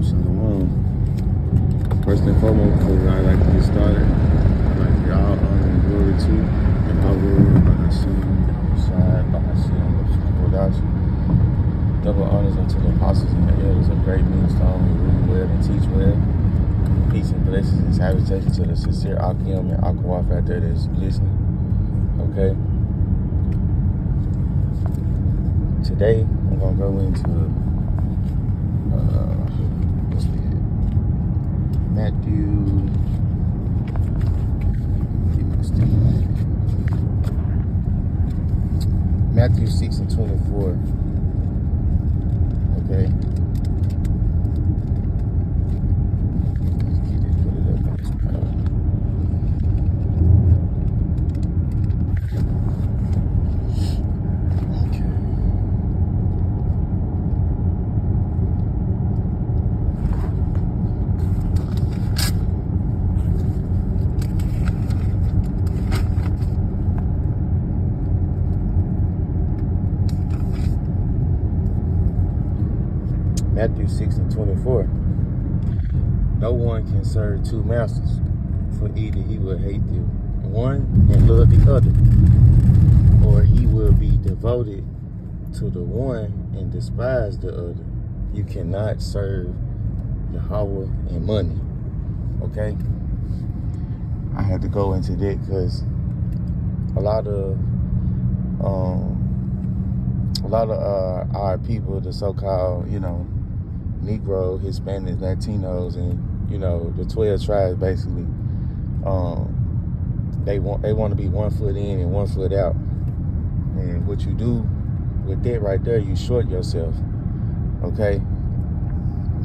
Shalom. First and foremost, before I like to get started, I'd like to all honor and glory to Yahweh, Bahashim, Shai, Bahashim, without you. Double honors unto the apostles and the elders of great millstone who read well and teach well. Peace and blessings and salutations to the sincere Akim and Akwaf out there that's listening. Okay. Today, I'm going to go into Matthew 6 and 24. Okay. Matthew 6 and 24. No one can serve two masters, for either he will hate the one and love the other, or he will be devoted to the one and despise the other. You cannot serve Yahweh and money. Okay? I had to go into that because a lot of our people, the so-called, Negro, Hispanic, Latinos, and the 12 tribes basically. They want to be 1 foot in and 1 foot out. And what you do with that right there, you short yourself. Okay?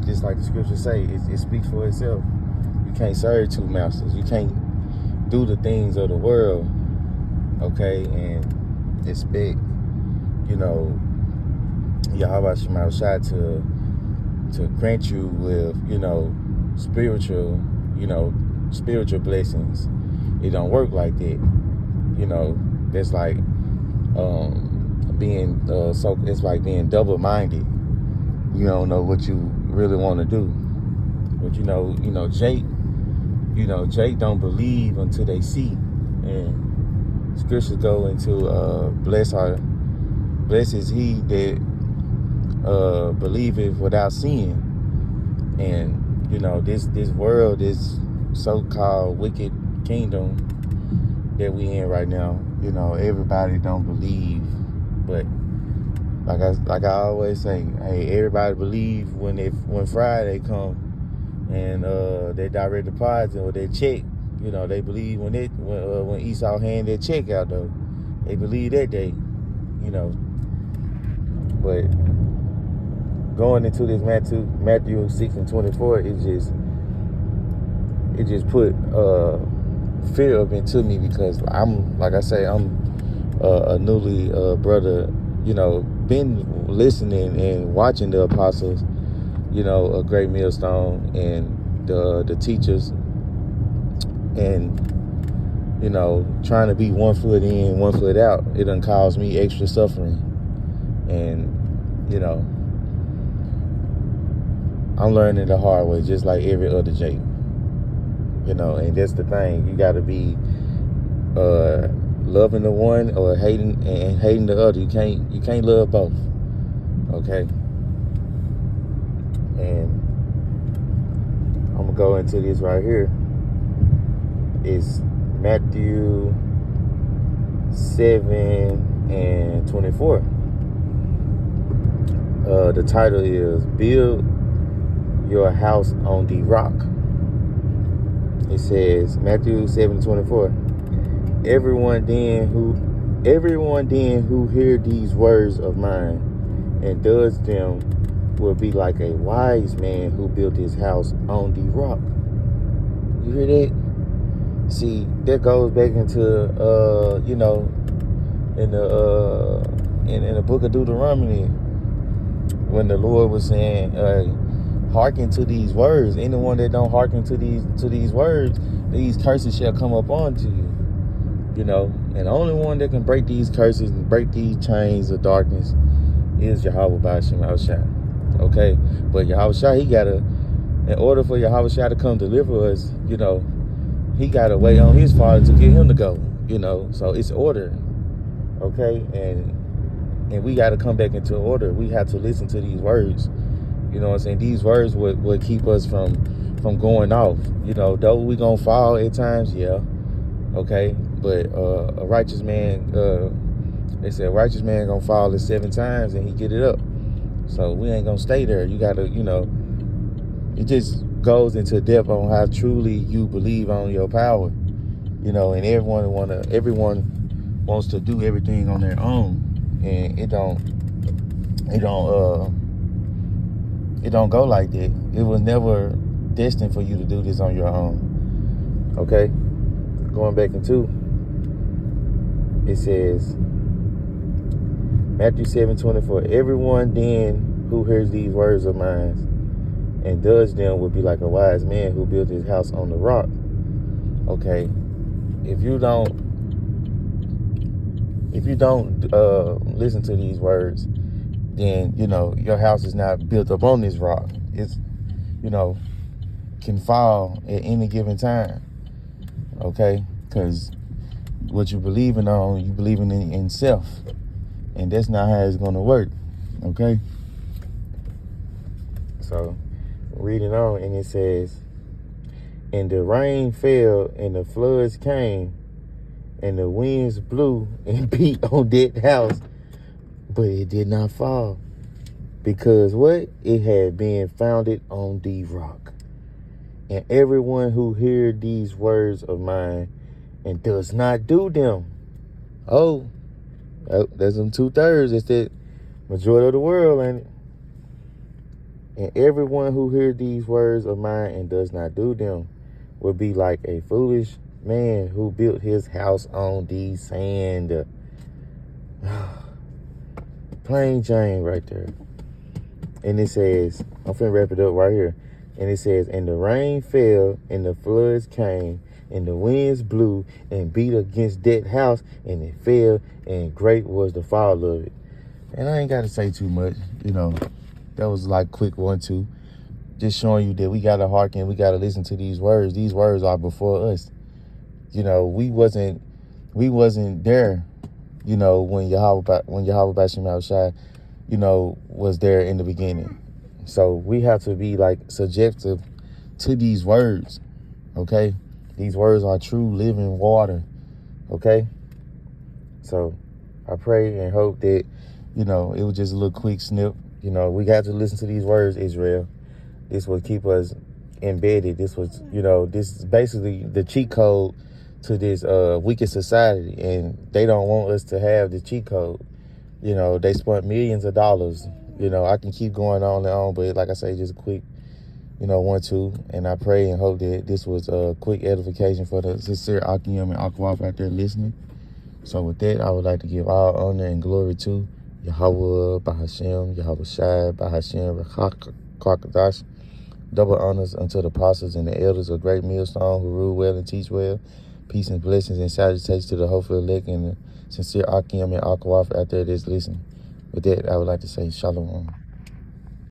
Just like the scriptures say, it speaks for itself. You can't serve two masters. You can't do the things of the world, okay, and expect, Yahweh Shema Shai to grant you with, spiritual blessings. It don't work like that. That's like being it's like being double-minded. You don't know what you really want to do. But Jake don't believe until they see. And scriptures go into blessed is he that believeth without seeing. And this world, this so-called wicked kingdom that we in right now, everybody don't believe. But like I always say, hey, everybody believe when Friday come and they direct deposit or they check. They believe when Esau hand their check out though. They believe that day. But going into this Matthew 6 and 24, it just put fear up into me because I'm a newly brother, been listening and watching the apostles, a great millstone and the teachers, and trying to be 1 foot in, 1 foot out. It done caused me extra suffering. And I'm learning the hard way, just like every other Jake. And that's the thing. You got to be loving the one or hating the other. You can't love both. Okay. And I'm gonna go into this right here. It's Matthew 7 and 24. The title is Build Your House on the Rock. It says, Matthew 7:24. Everyone then who hear these words of mine and does them will be like a wise man who built his house on the rock. You hear that? See, that goes back into in the book of Deuteronomy, when the Lord was saying, hearken to these words. Anyone that don't hearken to these words, these curses shall come upon to you. And the only one that can break these curses and break these chains of darkness is Yahweh Bashim Shai. Okay? But Yahweh Shai, he gotta in order for Yahweh Shai to come deliver us, he got to wait on his Father to get him to go, So it's order, okay? And we got to come back into order. We have to listen to these words. You know what I'm saying? These words would keep us from going off. Though we gonna fall at times, yeah. Okay. But a righteous man, they said a righteous man gonna fall at 7 times and he get it up. So we ain't gonna stay there. You gotta, it just goes into depth on how truly you believe on your power. And everyone wants to do everything on their own. And it don't go like that. It was never destined for you to do this on your own. Okay? Going back into, it says, Matthew 7:24, everyone then who hears these words of mine and does them would be like a wise man who built his house on the rock. Okay? If you don't listen to these words, then, your house is not built up on this rock. It's, can fall at any given time. Okay? Because what you believing on, you believing in self. And that's not how it's going to work. Okay? So, reading on, and it says, and the rain fell, and the floods came, and the winds blew and beat on that house, but it did not fall. Because what? It had been founded on the rock. And everyone who hears these words of mine and does not do them. Oh, that's them 2/3. It's the majority of the world, ain't it? And everyone who hears these words of mine and does not do them will be like a foolish man who built his house on the sand. Plain Jane right there. And it says, I'm finna wrap it up right here. And it says, and the rain fell, and the floods came, and the winds blew and beat against that house, and it fell, and great was the fall of it. And I ain't got to say too much, That was like quick 1-2. Just showing you that we got to hearken, we got to listen to these words. These words are before us. We wasn't there, when Yahweh Bashim Al-Shai, was there in the beginning. So we have to be like subjective to these words, okay? These words are true living water, okay? So I pray and hope that, it was just a little quick snip. We got to listen to these words, Israel. This will keep us embedded. This was, this is basically the cheat code to this wicked society, and they don't want us to have the cheat code. They spent millions of dollars. I can keep going on and on, but like I say, just a quick, 1-2. And I pray and hope that this was a quick edification for the sincere Akim and Akwaf out there listening. So with that, I would like to give all honor and glory to Yahweh, Bahashem, Yahweh Shai, Bahashem, Rakakadash. Double honors unto the apostles and the elders of Great Millstone who rule well and teach well. Peace and blessings and salutations to the hopeful elect and the sincere Akim and Akwaf out there that's listening. With that, I would like to say Shalom.